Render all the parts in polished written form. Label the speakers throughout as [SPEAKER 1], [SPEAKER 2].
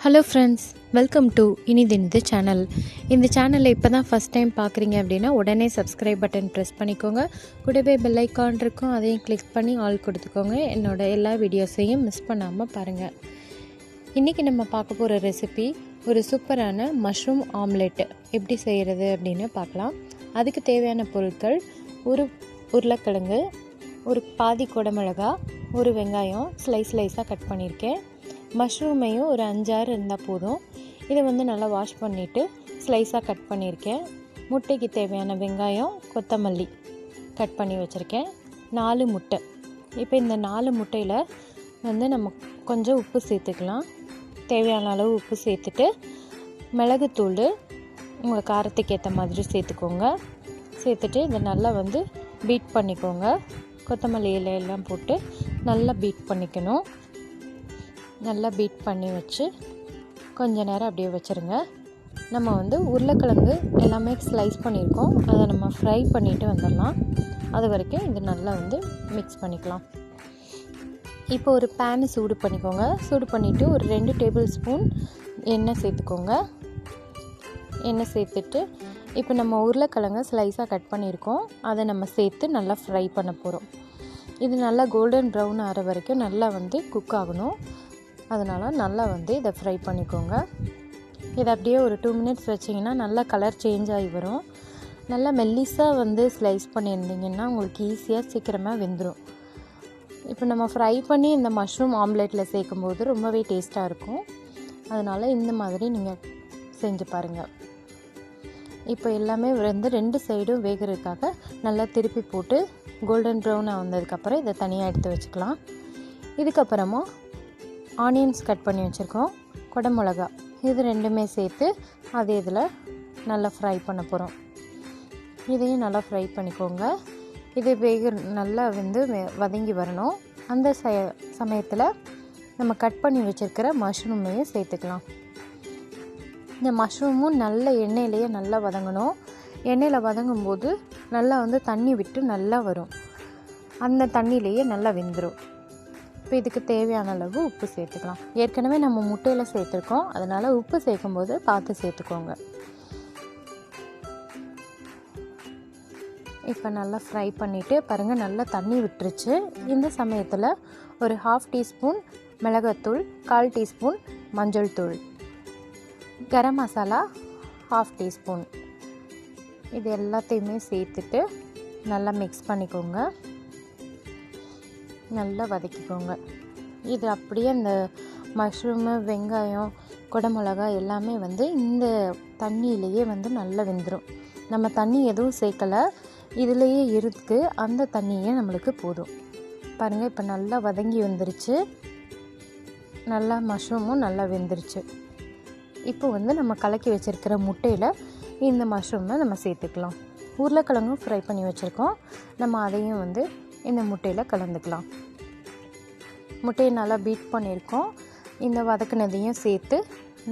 [SPEAKER 1] Hello friends, welcome to Inithinithu channel. இந்த சேனலை இப்போ தான் ஃபஸ்ட் டைம் பார்க்குறீங்க அப்படின்னா உடனே சப்ஸ்கிரைப் பட்டன் ப்ரெஸ் பண்ணிக்கோங்க. கூடவே பெல் ஐக்கான் இருக்கும், அதையும் கிளிக் பண்ணி ஆல் கொடுத்துக்கோங்க. என்னோடய எல்லா வீடியோஸையும் மிஸ் பண்ணாமல் பாருங்கள். இன்றைக்கி நம்ம பார்க்க போகிற ரெசிபி ஒரு சூப்பரான மஷ்ரூம் ஆம்லெட் எப்படி செய்கிறது அப்படின்னு பார்க்கலாம். அதுக்கு தேவையான பொருட்கள்: ஒரு உருளைக்கிழங்கு, ஒரு பாதி குடமிளகா, ஒரு வெங்காயம் ஸ்லைஸாக கட் பண்ணியிருக்கேன். மஷ்ரூமையும் ஒரு 5-6 இருந்தால் போதும். இதை நல்லா வாஷ் பண்ணிவிட்டு ஸ்லைஸாக கட் பண்ணியிருக்கேன். முட்டைக்கு தேவையான வெங்காயம், கொத்தமல்லி கட் பண்ணி வச்சுருக்கேன். 4 முட்டை. இப்போ இந்த 4 முட்டையில் நம்ம கொஞ்சம் உப்பு சேர்த்துக்கலாம். தேவையான அளவு உப்பு சேர்த்துட்டு மிளகுத்தூள் உங்கள் காரத்துக்கு ஏற்ற மாதிரி சேர்த்துக்கோங்க. சேர்த்துட்டு இதை நல்லா பீட் பண்ணிக்கோங்க. கொத்தமல்லி இலையெல்லாம் போட்டு நல்லா பீட் பண்ணிக்கணும். நல்லா பீட் பண்ணி வச்சு கொஞ்ச நேரம் அப்படியே வச்சுருங்க. நம்ம உருளைக்கிழங்கு எல்லாமே ஸ்லைஸ் பண்ணியிருக்கோம். அதை நம்ம ஃப்ரை பண்ணிவிட்டு வந்துடலாம். அது வரைக்கும் இது நல்லா மிக்ஸ் பண்ணிக்கலாம். இப்போ ஒரு பேனு சூடு பண்ணிக்கோங்க. சூடு பண்ணிவிட்டு ஒரு 2 டேபிள் ஸ்பூன் எண்ணெய் சேர்த்துக்கோங்க. எண்ணெய் சேர்த்துட்டு இப்போ நம்ம உருளைக்கிழங்கு ஸ்லைஸாக கட் பண்ணியிருக்கோம். அதை நம்ம சேர்த்து நல்லா ஃப்ரை பண்ண போகிறோம். இது நல்லா கோல்டன் ப்ரௌன் ஆகிற வரைக்கும் நல்லா குக் ஆகணும். அதனால் நல்லா இதை ஃப்ரை பண்ணிக்கோங்க. இதை அப்படியே ஒரு 2 மினிட்ஸ் வச்சிங்கன்னா நல்லா கலர் சேஞ்ச் ஆகி வரும். நல்லா மெல்லிஸாக ஸ்லைஸ் பண்ணியிருந்தீங்கன்னா உங்களுக்கு ஈஸியாக சீக்கிரமாக வெந்துடும். இப்போ நம்ம ஃப்ரை பண்ணி இந்த மஷ்ரூம் ஆம்லெட்டில் சேர்க்கும்போது ரொம்பவே டேஸ்ட்டாக இருக்கும். அதனால் இந்த மாதிரி நீங்கள் செஞ்சு பாருங்கள். இப்போ எல்லாமே 2 சைடும் வேகிறதுக்காக நல்லா திருப்பி போட்டு கோல்டன் ப்ரௌன் வந்ததுக்கப்புறம் இதை தனியாக எடுத்து வச்சுக்கலாம். இதுக்கப்புறமா ஆனியன்ஸ் கட் பண்ணி வச்சுருக்கோம், குடமிளகா, இது 2மே சேர்த்து அது இதில் நல்லா ஃப்ரை பண்ண போகிறோம். இதையும் நல்லா ஃப்ரை பண்ணிக்கோங்க. இது நல்லா வதங்கி வரணும். அந்த சமயத்தில் நம்ம கட் பண்ணி வச்சுருக்கிற மஷ்ரூமையும் சேர்த்துக்கலாம். இந்த மஷ்ரூமும் நல்ல எண்ணெயிலேயே நல்லா வதங்கணும். எண்ணெயில் வதங்கும்போது நல்லா தண்ணி விட்டு நல்லா வரும். அந்த தண்ணியிலேயே நல்லா வெந்துடும். இப்போ இதுக்கு தேவையான அளவு உப்பு சேர்த்துக்கலாம். ஏற்கனவே நம்ம முட்டையில் சேர்த்துருக்கோம், அதனால் உப்பு சேர்க்கும்போது பார்த்து சேர்த்துக்கோங்க. இப்போ நல்லா ஃப்ரை பண்ணிவிட்டு பாருங்கள், நல்லா தண்ணி விட்டுருச்சு. இந்த சமயத்தில் ஒரு 1/2 டீஸ்பூன் மிளகாத்தூள், 1/4 டீஸ்பூன் மஞ்சள் தூள், கரம் மசாலா 1/2 டீஸ்பூன், இது எல்லாத்தையுமே சேர்த்துட்டு நல்லா மிக்ஸ் பண்ணிக்கோங்க. நல்லா வதக்கிக்கோங்க. இது அப்படியே இந்த மஷ்ரூமு, வெங்காயம், குடமிளகா எல்லாமே இந்த தண்ணியிலேயே நல்லா வெந்துடும். நம்ம தண்ணி எதுவும் சேர்க்கலை, இதிலேயே இருக்கு. அந்த தண்ணியே நம்மளுக்கு போதும். பாருங்கள், இப்போ நல்லா வதங்கி வந்துருச்சு. நல்லா மஷ்ரூமும் நல்லா வெந்துருச்சு. இப்போ நம்ம கலக்கி வச்சுருக்கிற முட்டையில் இந்த மஷ்ரூமை நம்ம சேர்த்துக்கலாம். உருளைக்கிழங்கும் ஃப்ரை பண்ணி வச்சுருக்கோம், நம்ம அதையும் இந்த முட்டையில் கலந்துக்கலாம். முட்டையை நல்லா பீட் பண்ணியிருக்கோம். இந்த வதக்குனதையும் சேர்த்து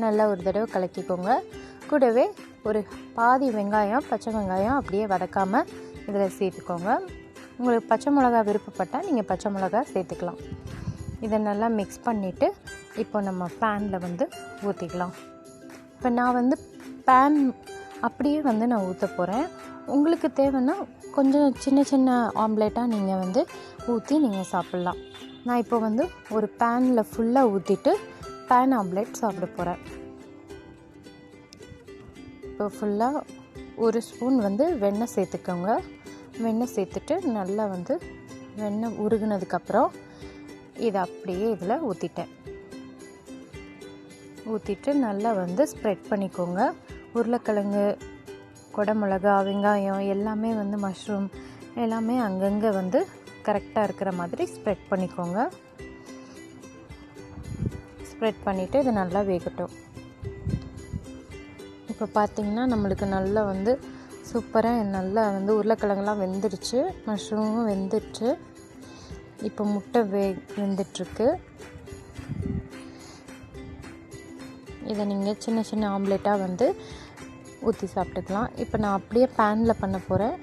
[SPEAKER 1] நல்லா ஒரு தடவை கலக்கிக்கோங்க. கூடவே ஒரு பாதி வெங்காயம், பச்சை வெங்காயம் அப்படியே வதக்காமல் இதில் சேர்த்துக்கோங்க. உங்களுக்கு பச்சை மிளகா விருப்பப்பட்டால் நீங்கள் பச்சை மிளகா சேர்த்துக்கலாம். இதை நல்லா மிக்ஸ் பண்ணிவிட்டு இப்போ நம்ம பேனில் ஊற்றிக்கலாம். இப்போ நான் பேன் அப்படியே நான் ஊற்ற போகிறேன். உங்களுக்கு தேவைன்னா கொஞ்சம் சின்ன சின்ன ஆம்லேட்டாக நீங்கள் ஊற்றி நீங்கள் சாப்பிட்லாம். நான் இப்போ ஒரு பேனில் ஃபுல்லாக ஊற்றிட்டு பேன் ஆம்லேட் சாப்பிட போகிறேன். இப்போ ஃபுல்லாக ஒரு ஸ்பூன் வெண்ணெய் சேர்த்துக்கோங்க. வெண்ணெய் சேர்த்துட்டு நல்லா வெண்ணெய் உருகுனதுக்கப்புறம் இதை அப்படியே இதில் ஊற்றிட்டேன். ஊற்றிட்டு நல்லா ஸ்ப்ரெட் பண்ணிக்கோங்க. உருளைக்கிழங்கு, குடமிளகா, வெங்காயம் எல்லாமே மஷ்ரூம் எல்லாமே அங்கங்கே கரெக்டாக இருக்கிற மாதிரி ஸ்ப்ரெட் பண்ணிக்கோங்க. ஸ்ப்ரெட் பண்ணிவிட்டு இது நல்லா வேகட்டும். இப்போ பார்த்திங்கன்னா நம்மளுக்கு நல்லா சூப்பராக நல்லா உருளைக்கிழங்குலாம் வெந்துருச்சு, மஷ்ரூமும் வெந்துடுச்சு. இப்போ முட்டை வெந்துட்டுருக்கு. இதை நீங்கள் சின்ன சின்ன ஆம்லேட்டாக ஊற்றி சாப்பிட்டுக்கலாம். இப்போ நான் அப்படியே பேனில் பண்ண போகிறேன்.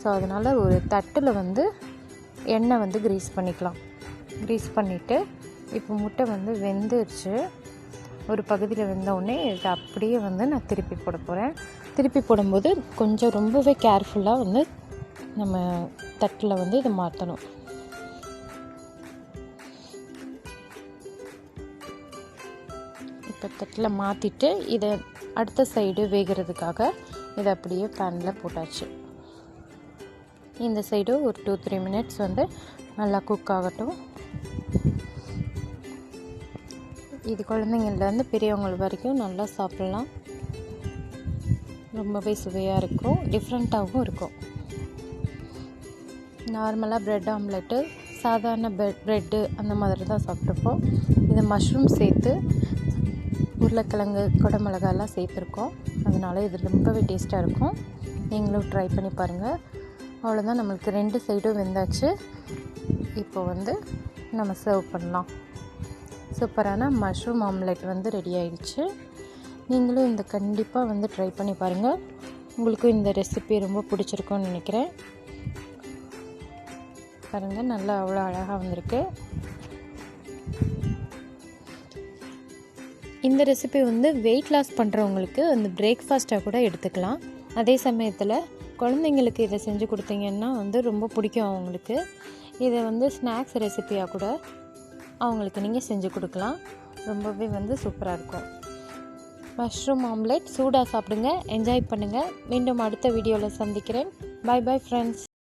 [SPEAKER 1] ஸோ அதனால் ஒரு தட்டில் எண்ணெய் க்ரீஸ் பண்ணிக்கலாம். க்ரீஸ் பண்ணிவிட்டு இப்போ முட்டை வெந்துருச்சு. ஒரு பகுதியில் வெந்த உடனே இதை அப்படியே வந்து நான் திருப்பி போட போகிறேன். திருப்பி போடும்போது கொஞ்சம் ரொம்பவே கேர்ஃபுல்லாக வந்து நம்ம தட்டில் வந்து இதை மாற்றணும். இப்போ தட்டில் மாற்றிட்டு இதை அடுத்த சைடு வேகிறதுக்காக இதை அப்படியே பேனில் போட்டாச்சு. இந்த சைடு ஒரு 2-3 மினிட்ஸ் வந்து நல்லா குக் ஆகட்டும். இது குழந்தைங்கள்லேருந்து பெரியவங்க வரைக்கும் நல்லா சாப்பிட்லாம். ரொம்பவே சுவையாக இருக்கும், டிஃப்ரெண்ட்டாகவும் இருக்கும். நார்மலாக ப்ரெட் ஆம்லெட்டு சாதாரண ப்ரெட்டு அந்த மாதிரி தான் சாப்பிட்ருப்போம். இது மஷ்ரூம் சேர்த்து உருளைக்கிழங்கு குடமிளகாலாம் சேர்த்துருக்கோம். அதனால் இது ரொம்பவே டேஸ்ட்டாக இருக்கும். நீங்களும் ட்ரை பண்ணி பாருங்கள். அவ்வளோதான், நம்மளுக்கு 2 சைடும் வெந்தாச்சு. இப்போ வந்து நம்ம சர்வ் பண்ணலாம். சூப்பரான மஷ்ரூம் ஆம்லெட் வந்து ரெடி ஆகிடுச்சு. நீங்களும் இந்த கண்டிப்பாக வந்து ட்ரை பண்ணி பாருங்கள். உங்களுக்கும் இந்த ரெசிபி ரொம்ப பிடிச்சிருக்கும்னு நினைக்கிறேன். பாருங்கள், நல்லா அவ்வளோ அழகாக வந்திருக்கு. இந்த ரெசிபி வந்து வெயிட் லாஸ் பண்ணுறவங்களுக்கு வந்து பிரேக்ஃபாஸ்ட்டாக கூட எடுத்துக்கலாம். அதே சமயத்தில் குழந்தைங்களுக்கு இதை செஞ்சு கொடுத்தீங்கன்னா வந்து ரொம்ப பிடிக்கும் அவங்களுக்கு. இதை வந்து ஸ்நாக்ஸ் ரெசிபியாக கூட அவங்களுக்கு நீங்கள் செஞ்சு கொடுக்கலாம். ரொம்பவே வந்து சூப்பராக இருக்கும். மஷ்ரூம் ஆம்லெட் சூடாக சாப்பிடுங்க, என்ஜாய் பண்ணுங்கள். மீண்டும் அடுத்த வீடியோவில் சந்திக்கிறேன். Bye bye friends.